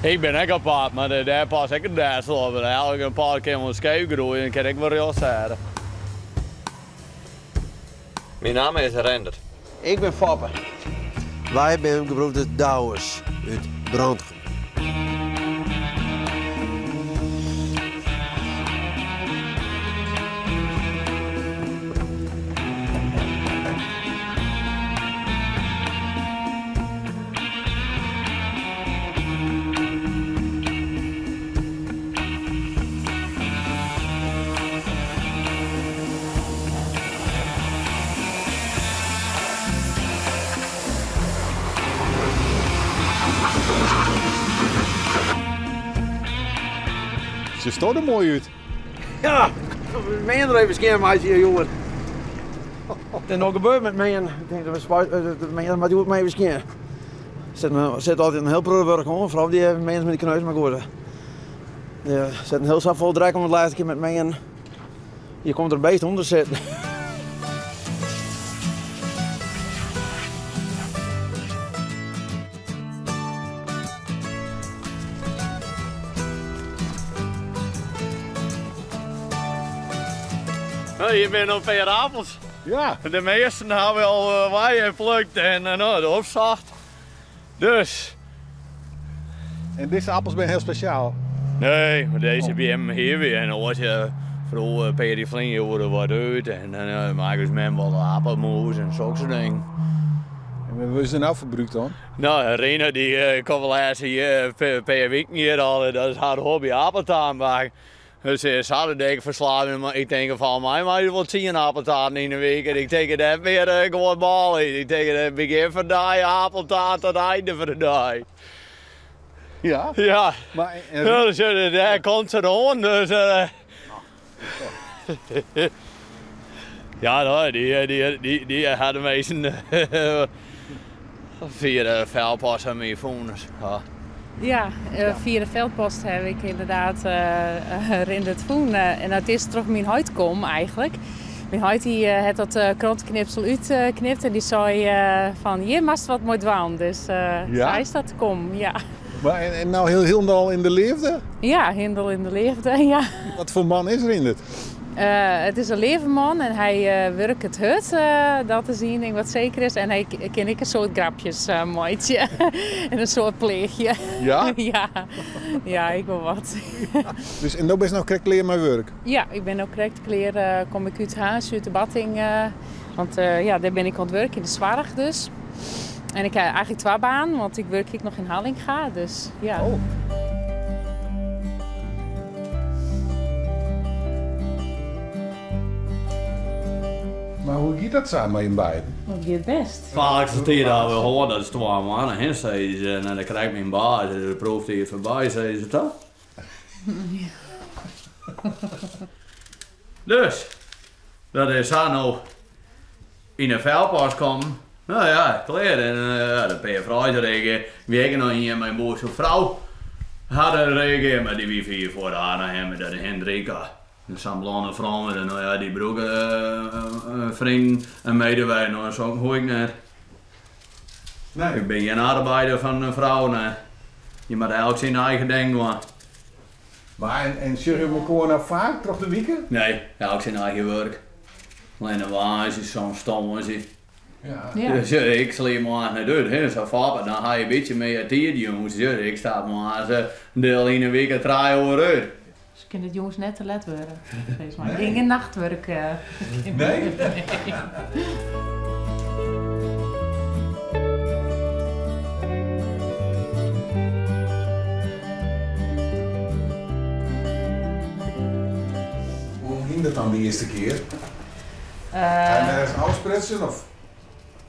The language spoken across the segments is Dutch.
Ik ben ook apart, maar daar pas ik het daar zo over. Elke een paar keer een scheef groeien en kan ik wel heel zeggen. Mijn naam is Rendert. Ik ben Foppe. Wij zijn gebroeders Douwers uit Brandgem. Ze staat er mooi uit. Ja, meen er even scherm uit hier, jongen. Wat is nog gebeurd met mij? Ik denk dat we spuiten, maar doe het maar even scherm. Zet altijd een heel prullenwerk hoor, vooral die mensen met die kneus maar goed. Ja, zet een heel zak vol drek om het laatste keer met mij en je komt er beest onder zitten. Hier ben nog veel appels. Ja. De meeste hebben we al waaien geplukt en de opzacht. Dus. En deze appels zijn heel speciaal. Nee, maar deze bij hem hier weer. En dan wordt je vooral Peter Vlinger worden wat uit. En dan maken ze met wel appelmoes en zulke dingen. En wat is er nou verbruikt dan? Nou, Rena die kwam wel eens hier per week hier al. Dat is haar hobby, appeltaart maken. Dus ze hadden denk ik verslaven, maar ik denk van mij maar je wel 10 appeltaarten in de week. En ik denk dat weer gewoon bal in. Ik denk dat begin van de dag appeltaart tot het einde van de dag. Ja? Ja. Maar, Ja, dus daar komt ze dan. Dus, ja, nou, die hadden meestal via de vuilpas aan mijn vonnis. Ja. Ja, via de veldpost heb ik inderdaad Rendert Voen. En dat is toch mijn huid kom eigenlijk. Mijn huid die had dat krantenknipsel uitknipt en die zei van hier mag wat mooi doen. Dus zij is dat kom, ja. Maar en nou heel in de liefde? Ja, Hindel in de liefde, ja. Wat voor man is Rendert? Het is een levenman en hij werkt het hut, dat is één ding wat zeker is. En hij ken ik een soort grapjes mooitje en een soort pleegje. Ja? ja, ik wil wat. Dus en dan ben je nou correct leren mijn werk? Ja, ik ben ook correct kleren, kom ik uit huis, uit de Batting. Want ja, daar ben ik aan het werken in de Zwarg dus. En ik heb eigenlijk 2 banen, want ik werk nog in Hallinga, dus ja. Oh. Maar hoe gaat dat samen in beiden? Dat gaat best. Vaak is het hier dat we horen dat ze 2 maanden heen zijn. En dan krijg ik mijn baas, de proef die het voorbij, zei ze toch? Dus, dat is haar nou in een vuilpas komen. Nou ja, klaar. En de ben je vrouw werken nog hier mijn boze vrouw. Hadden reageerd met die wifi voor haar naar hem, dat de Hendrika. De Samblane vrouw met nou ja, die broek, vriend en medewerker, nou, zo hoor ik net. Nee. Ik ben geen arbeider van een vrouw, nee. Je moet elk zijn eigen ding doen. Maar en zeg je elkaar nou vaak, toch de weekend? Nee, elk zijn eigen werk. Alleen een waas is zo'n stom is hij. Ja. Dus ik sliep maar naar de deur, zo vaak, dan ga je een beetje mee uit hier, jongens. Ik sta maar eens een deel in een week en 3 uur uit. Dus kunnen het jongens net te let worden. Volgens mij. Nee. Geen nachtwerk. Nee? Hoe ging dat dan de eerste keer? En er is afsprutsen of?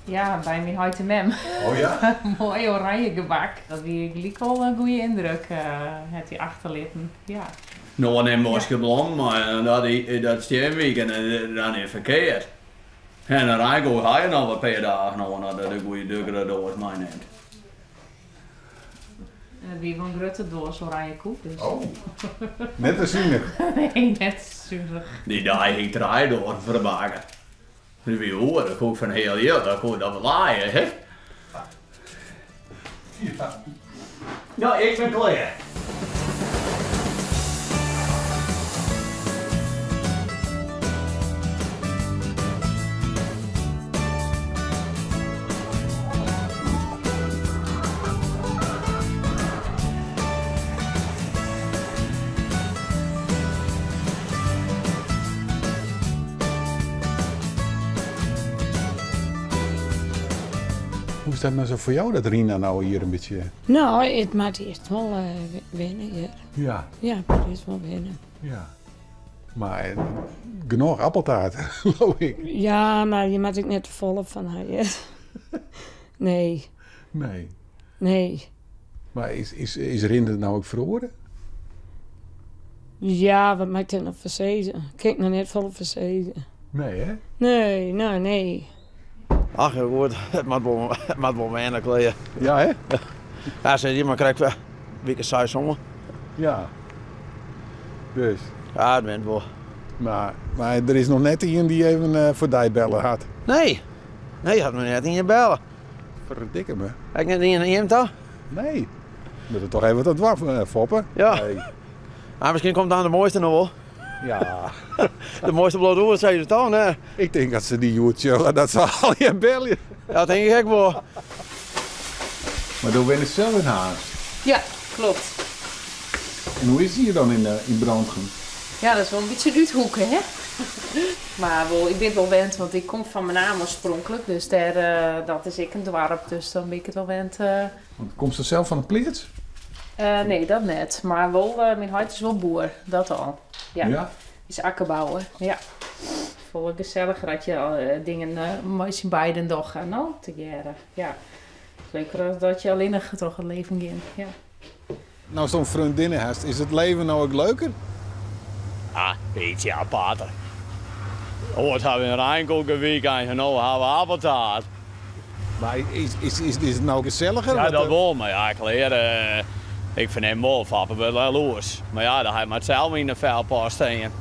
Ja, bij mijn huid en mem. Oh ja? Mooi oranje gebak. Dat wie gelijk al een goede indruk heeft hij achterlaten. Ja. Nou, en was geblond, maar dat steenweek en dan is verkeerd. En dan ga je nog een paar dagen naar de goede dukkere doos mij neemt. En dat wie van grote doos oranje koek. Dus. Oh, net te zien. Nee, net super. Die dag ik 3 door verbaken. Dus wie hoort, dat koek van heel heel, dat koek dat we laaien, hè? Ja. Ja, ik ben klaar. Hoe is dat nou zo voor jou, dat Rina nou hier een beetje... Nou, het maakt eerst wel wennen, ja. Ja, Ja, het is wel wennen. ja. Maar genoeg appeltaart, geloof ik. Ja, maar je maakt het net volop van haar, ja. Nee, Nee. nee. Maar is Rinde nou ook verhoorden? Ja, wat maakt het nog verzezen? Kijk nou net volop verzezen. Nee, hè? Nee, nou, nee. Ach, ja, goed, het moet wel weinig kleden. Ja, hè? Ja, zei je, maar krijg je week 6 zongen. Ja. Dus. Ja, het bent wel. Maar er is nog net iemand die even voor die bellen had. Nee, je had me net in je bellen. Verdikke me. Heb ik net in je toch? Nee. Moet er toch even wat dwaf foppen? Ja. Nee. Maar misschien komt dan de mooiste nog wel. Ja. De mooiste bloot hoe zei je toch, nee? Ik denk dat ze die joertje, dat ze al je bellen. Ja, dat denk ik gek wel. Maar dan ben je zelf in haast. Ja, klopt. En hoe is die hier dan in Brandgen? Ja, dat is wel een beetje uithoeken, hè? Maar wel, ik ben het wel wend, want ik kom van mijn naam oorspronkelijk. Dus dat is ik een dorp, dus dan ben ik het wel wend. Want komt ze zelf van de pleert? Nee, dat net. Maar wel, mijn huid is wel boer, dat al. Ja, Ja? is akkerbouwer, ja. Vol gezelliger dat je dingen mooi zien bij de dag gaan, nou, te jaren. Ja, leuker dat je alleen nog toch het leven in. Ja. Nou, zo'n vriendinnen hast, is het leven nou ook leuker? Ah, beetje aparter. Ooit hebben we een Rijnkolke weekend en nu hebben we appeltaart. Maar is het nou gezelliger? Ja, Want, dat wel, maar ja, ik vind hem wel vappen wel los. Maar ja, dan heb je maar zelf in de vuilpas staan.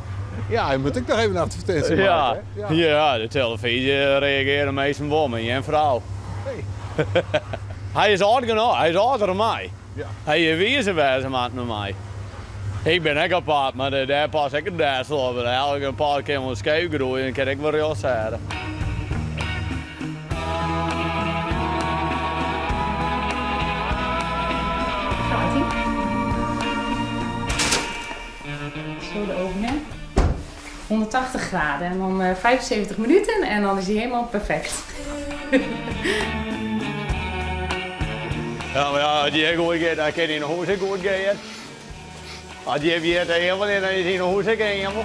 Ja, je moet ik nog even een advertentie Ja, maken. Hè? ja, de televisie reageren meestal wel met je vrouw. Hey. Hij is oud genoeg, hij is ouder dan mij. Ja. Hij is wezenwezen met mij. Ik ben ook apart, maar daar pas ik een des op. Dan haal ik een paar keer een scheef groeien en kan ik wel heel zeggen. Gaat-ie? Zo de oven in. 180 graden en dan 75 minuten en dan is hij helemaal perfect. Ja, maar ja, die heeft goed gegeven, dan kan hij naar huis goed geven. Als die heeft hier helemaal in, dan is hij naar huis gegaan.